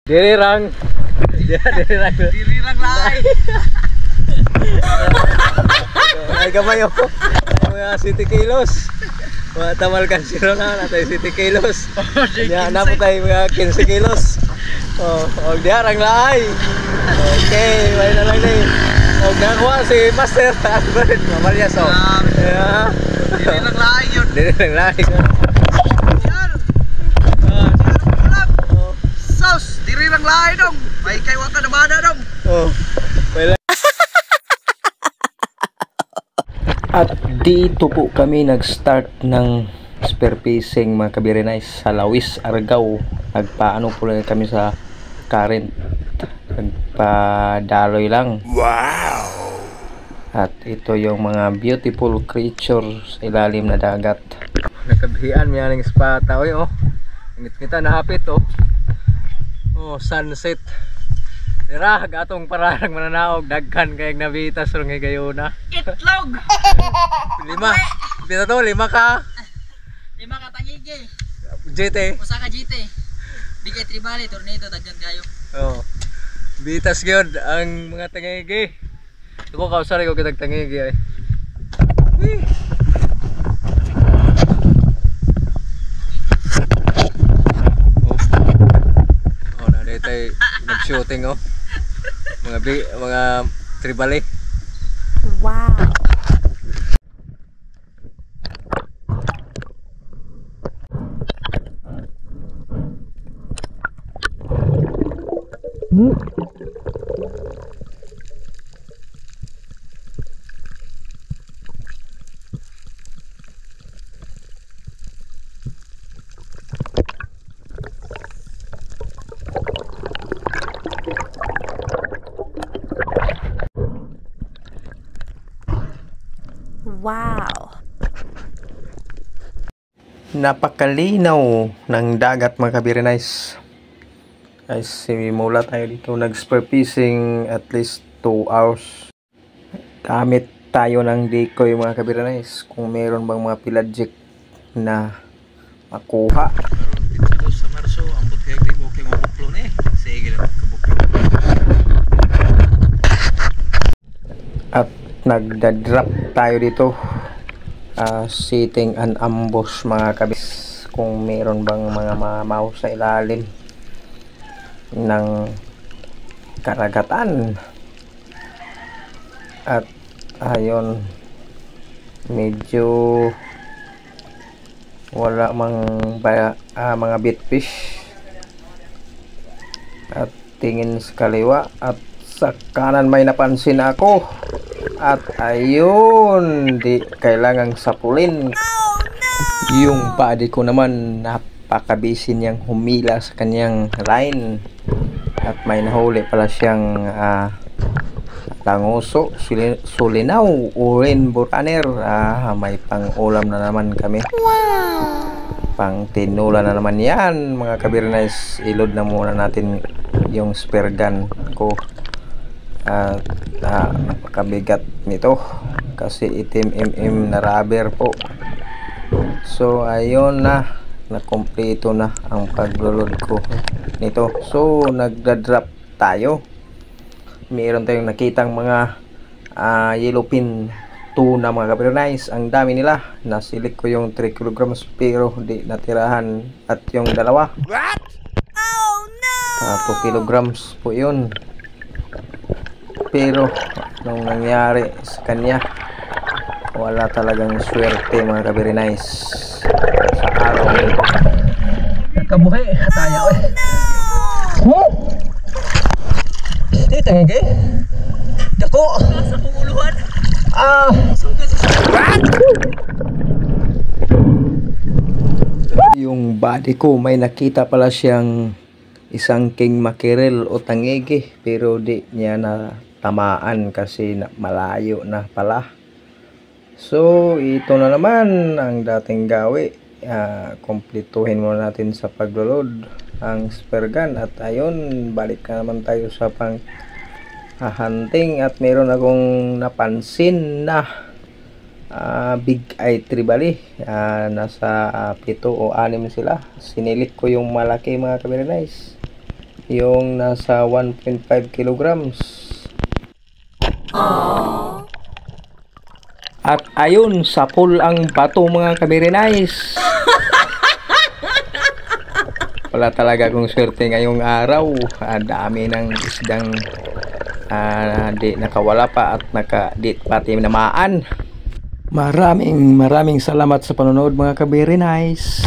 Dirirang. Dirirang lain. Ay gamay oh. Mga city kilos. Mga tamal kansiro na natay city kilos. Ya na po tayo mga 15 kilos. Oh, og diarang laay. Okay, may na lang ni. Og nakuha si Master Albert Mamalya so. Yeah. Dirirang lain yun. Dirirang laay. Sos, dirirang lain dong. May kay waka na mana dong. Oh. Wala. At dito po kami nag-start ng spear fishing mga kabirinize sa Lawis, Argao. Nagpaano po lang kami sa current. Nagpadaloy lang. Wow! At ito yung mga beautiful creatures sa ilalim na dagat. Nakabihian may aning spot. Oy, oh. Ngit-ngita na hapit oh. Oh, sunset. Dira gatong parang mananaog daghan kayang nabitas ron ngay gayuna. Itlog. Lima. Pito to, lima ka. Lima ka tangigi. GT. Usa ka GT. Bigay tribal tornado daghan kayo. Oh. Bitas gyud ang mga tangigi. Ako kausari ko kitag tangigi ay. Oh, na dito nag-shooting oh. Mga tribal eh. Wow. Wow. Napakalinaw ng dagat mga kabirinize. Ay simula tayo dito nag-spear fishing at least 2 hours. Gamit tayo ng decoy mga kabirinize kung meron bang mga pelagic na makuha. Dito sa Marso, ambot kay mo kay mabuklo ni. Sige lang kabuklo. At nagda-drop tayo dito. Sitting an ambush mga kabis kung meron bang mga mamaw sa ilalim ng karagatan. At ayun, medyo wala mga bitfish. At tingin sa kaliwa at sa kanan may napansin ako. At ayun, di kailangang sapulin. Oh, no! Yung buddy ko naman napakabisi niyang humila sa kanyang line. At may nahuli pala siyang langoso, sulinaw, rainbow runner. May pang ulam na naman kami. Wow! Pang tinula na naman yan mga kabirinize. Ilod na muna natin yung spear gun ko. Napakabigat nito kasi itim na rubber po. So ayun na, nakumpleto na ang paglulod ko nito. So nagda-drop tayo. Meron tayong nakitang mga yellowfin tuna mga kabirinize. Ang dami nila. Nasilik ko yung 3 kilograms pero di natirahan. At yung dalawa, What? Oh no! 2 kilograms po yun. Pero anong nangyari sa kanya, wala talagang swerte mga kabirinize sa araw nito. Kabuhi tayo eh. Huh? Dito nga dako Sa panguluhan. What? Yung body ko may nakita pala siyang isang king mackerel o tangigi pero di niya na tamaan kasi malayo na pala. So ito na naman ang dating gawi. Kumpletuhin muna natin sa paglulod ang spear gun. At ayun, balik na naman tayo sa pang hunting. At meron akong napansin na big eye tribali. Nasa 7 o 6 sila. Sinilit ko yung malaki mga kabirinize. yung nasa 1.5 kilograms. At ayun, sapol ang bato mga kabirinays. Wala talaga akong swerte ngayong araw. Dami ng isdang di nakawala pa at di pati namaan. Maraming salamat sa panonood mga kabirinays.